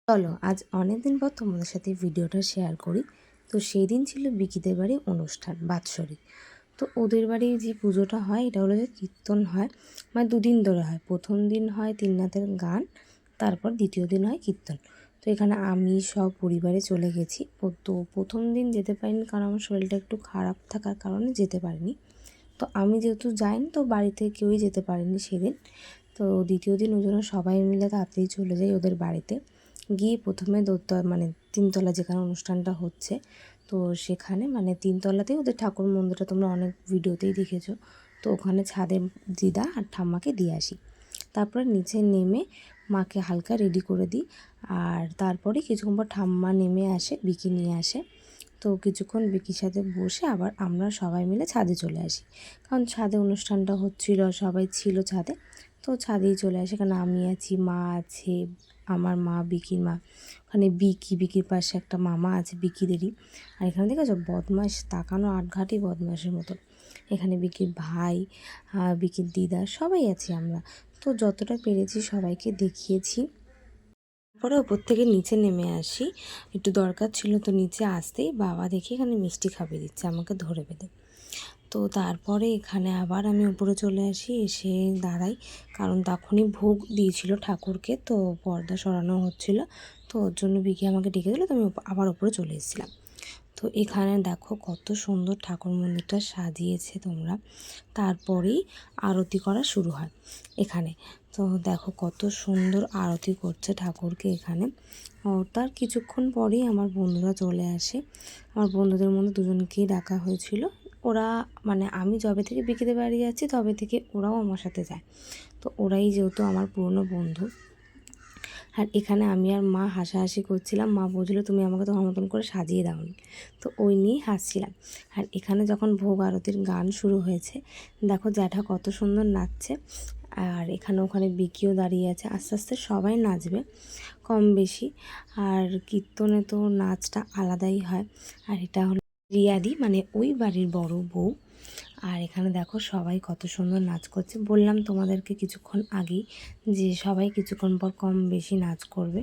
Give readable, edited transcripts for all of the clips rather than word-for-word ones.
চলো আজ অনেক দিন পর তোমাদের সাথে ভিডিওটা শেয়ার করি। তো সেই দিন ছিল বিকিদের বাড়ি অনুষ্ঠান বাৎসরিক। তো ওদের বাড়ি যে পুজোটা হয় এটা হলো যে কীর্তন হয়, মানে দুদিন ধরে হয়। প্রথম দিন হয় তিন রাতের গান, তারপর দ্বিতীয় দিন হয় কীর্তন। তো এখানে আমি সব পরিবারে চলে গেছি। তো প্রথম দিন যেতে পারিনি কারণ আমার শরীরটা একটু খারাপ থাকার কারণে যেতে পারিনি। তো আমি যেহেতু যাইনি তো বাড়িতে কেউই যেতে পারেনি সেদিন। তো দ্বিতীয় দিন ওই জন্য সবাই মিলে তাড়াতাড়ি চলে যাই ওদের বাড়িতে। গিয়ে প্রথমে মানে তিনতলা যেখানে অনুষ্ঠানটা হচ্ছে, তো সেখানে মানে তিনতলাতেই ওদের ঠাকুর মন্দিরটা তোমরা অনেক ভিডিওতেই দেখেছো। তো ওখানে ছাদে দিদা আর ঠাম্মাকে দিয়ে আসি। তারপরে নিচে নেমে মাকে হালকা রেডি করে দিই। আর তারপরে কিছুক্ষণ পর ঠাম্মা নেমে আসে, বিকি নিয়ে আসে। তো কিছুক্ষণ বিকির সাথে বসে আবার আমরা সবাই মিলে ছাদে চলে আসি, কারণ ছাদে অনুষ্ঠানটা হচ্ছিল, সবাই ছিল ছাদে। তো ছাদেই চলে আসে, কারণ আমি আছি, মা আছে, আমার মা, বিকির মা, ওখানে বিকির পাশে একটা মামা আছে বিকিদেরই। আর এখানে দেখেছো বদমাস, তাকানো আটঘাটই বদমাসের মতো। এখানে বিকির ভাই, বিকির দিদা সবাই আছি আমরা। তো যতটা পেরেছি সবাইকে দেখিয়েছি। তারপরে ওপর থেকে নিচে নেমে আসি, একটু দরকার ছিল। তো নিচে আসতেই বাবা দেখি এখানে মিষ্টি খাইয়ে দিচ্ছে আমাকে ধরে বেঁধে। তো তারপরে এখানে আবার আমি উপরে চলে আসি, এসে দাঁড়াই, কারণ তখনই ভোগ দিয়েছিল ঠাকুরকে, তো পর্দা সরানো হচ্ছিল। তো ওর জন্য বিকি আমাকে ডেকে দিল, তো আমি আবার উপরে চলে এসেছিলাম। তো এখানে দেখো কত সুন্দর ঠাকুর মন্দিরটা সাজিয়েছে তোমরা। তারপরেই আরতি করা শুরু হয় এখানে। তো দেখো কত সুন্দর আরতি করছে ঠাকুরকে এখানে। তার কিছুক্ষণ পরেই আমার বন্ধুরা চলে আসে। আমার বন্ধুদের মধ্যে দুজনকেই ডাকা হয়েছিল। ওরা মানে আমি যবে থেকে বিকিদের বাড়ি যাচ্ছি তবে থেকে ওরাও আমার সাথে যায়। তো ওরাই যেহেতু আমার পুরনো বন্ধু। আর এখানে আমি আর মা হাসাহাসি করছিলাম। মা বলছিল তুমি আমাকে তোমার মতন করে সাজিয়ে দাওনি, তো ওই নিয়েই হাসছিলাম। আর এখানে যখন ভোগ আরতির গান শুরু হয়েছে, দেখো জ্যাঠা কত সুন্দর নাচছে। আর এখানে ওখানে বিকিও দাঁড়িয়ে আছে। আস্তে আস্তে সবাই নাচবে কম বেশি। আর কীর্তনে তো নাচটা আলাদাই হয়। আর এটা হলো রিয়াদি, মানে ওই বাড়ির বড় বউ। আর এখানে দেখো সবাই কত সুন্দর নাচ করছে। বললাম তোমাদেরকে কিছুক্ষণ আগেই যে সবাই কিছুক্ষণ পর কম বেশি নাচ করবে।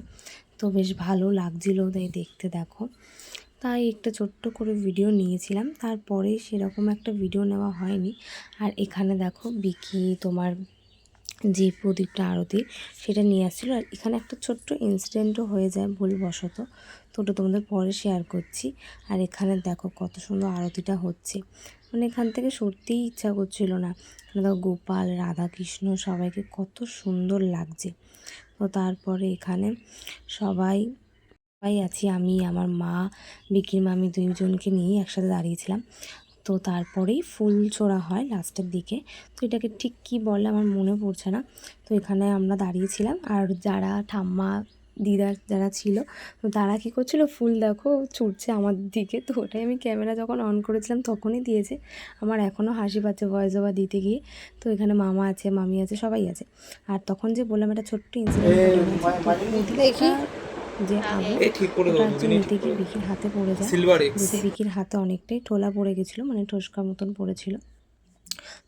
তো বেশ ভালো লাগছিলো তাই দেখতে। দেখো তাই একটা ছোট্ট করে ভিডিও নিয়েছিলাম, তারপরে সেরকম একটা ভিডিও নেওয়া হয়নি। আর এখানে দেখো বিকি তোমার যে প্রদীপটা আরতি সেটা নিয়ে আসছিলো। আর এখানে একটা ছোট্ট ইনসিডেন্টও হয়ে যায় ভুলবশত, তো ওটা তোমাদের পরে শেয়ার করছি। আর এখানে দেখো কত সুন্দর আরতিটা হচ্ছে, মানে এখান থেকে সরতেই ইচ্ছা করছিল না। এখানে দেখো গোপাল, রাধাকৃষ্ণ সবাইকে কত সুন্দর লাগছে। তো তারপরে এখানে সবাই আছি, আমি, আমার মা, বিকির মা, আমি দুইজনকে নিয়েই একসাথে দাঁড়িয়েছিলাম। তো তারপরেই ফুল ছোড়া হয় লাস্টের দিকে। তো এটাকে ঠিক কী বলে আমার মনে পড়ছে না। তো এখানে আমরা দাঁড়িয়েছিলাম, আর যারা ঠাম্মা দিদা যারা ছিল, তো তারা কী করছিল, ফুল দেখো ছুটছে আমার দিকে। তো ওটাই আমি ক্যামেরা যখন অন করেছিলাম তখনই দিয়েছে। আমার এখনও হাসি পাচ্ছে ভয়েস ওভার দিতে গিয়ে। তো এখানে মামা আছে, মামি আছে, সবাই আছে। আর তখন যে বললাম একটা ছোট্ট ইনসিডেন্ট যে আগুন, ওটা হচ্ছে নিতে গিয়ে বিকির হাতে পড়ে যায়, যেহেতু বিকির হাতে অনেকটাই ঠোলা পড়ে গেছিলো, মানে ঠোসকা মতন পড়েছিল।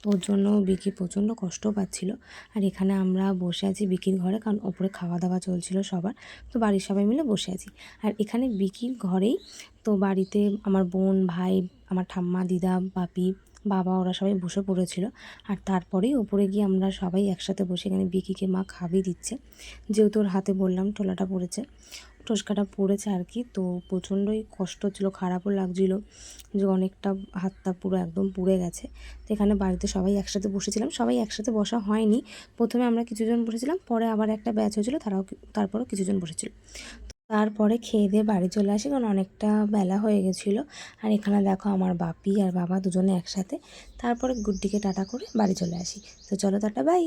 তো ওর জন্য বিকি প্রচণ্ড কষ্টও পাচ্ছিল। আর এখানে আমরা বসে আছি বিকির ঘরে, কারণ ওপরে খাওয়া দাওয়া চলছিল সবার। তো বাড়ির সবাই মিলে বসে আছি। আর এখানে বিকির ঘরেই তো বাড়িতে আমার বোন, ভাই, আমার ঠাম্মা, দিদা, বাপি, বাবা ওরা সবাই বসে পড়েছিল। আর তারপরেই ওপরে গিয়ে আমরা সবাই একসাথে বসে এখানে বিকিকে মা খাবি দিচ্ছে, যেহেতু ওর হাতে বললাম ঠোলাটা পড়েছে, টোস্কাটা পড়েছে আর কি। তো প্রচণ্ডই কষ্ট হচ্ছিলো, খারাপও লাগছিলো যে অনেকটা হাতটা পুরো একদম পুড়ে গেছে। তো এখানে বাড়িতে সবাই একসাথে বসেছিলাম, সবাই একসাথে বসা হয়নি। প্রথমে আমরা কিছুজন বসেছিলাম, পরে আবার একটা ব্যাচ হয়েছিলো, তারপরও কিছুজন বসেছিল। তারপরে খেয়ে দিয়ে বাড়ি চলে আসি, কারণ অনেকটা বেলা হয়ে গেছিলো। আর এখানে দেখো আমার বাপি আর বাবা দুজনে একসাথে। তারপরে গুড্ডিকে টাটা করে বাড়ি চলে আসি। তো চলো টাটা, বাই।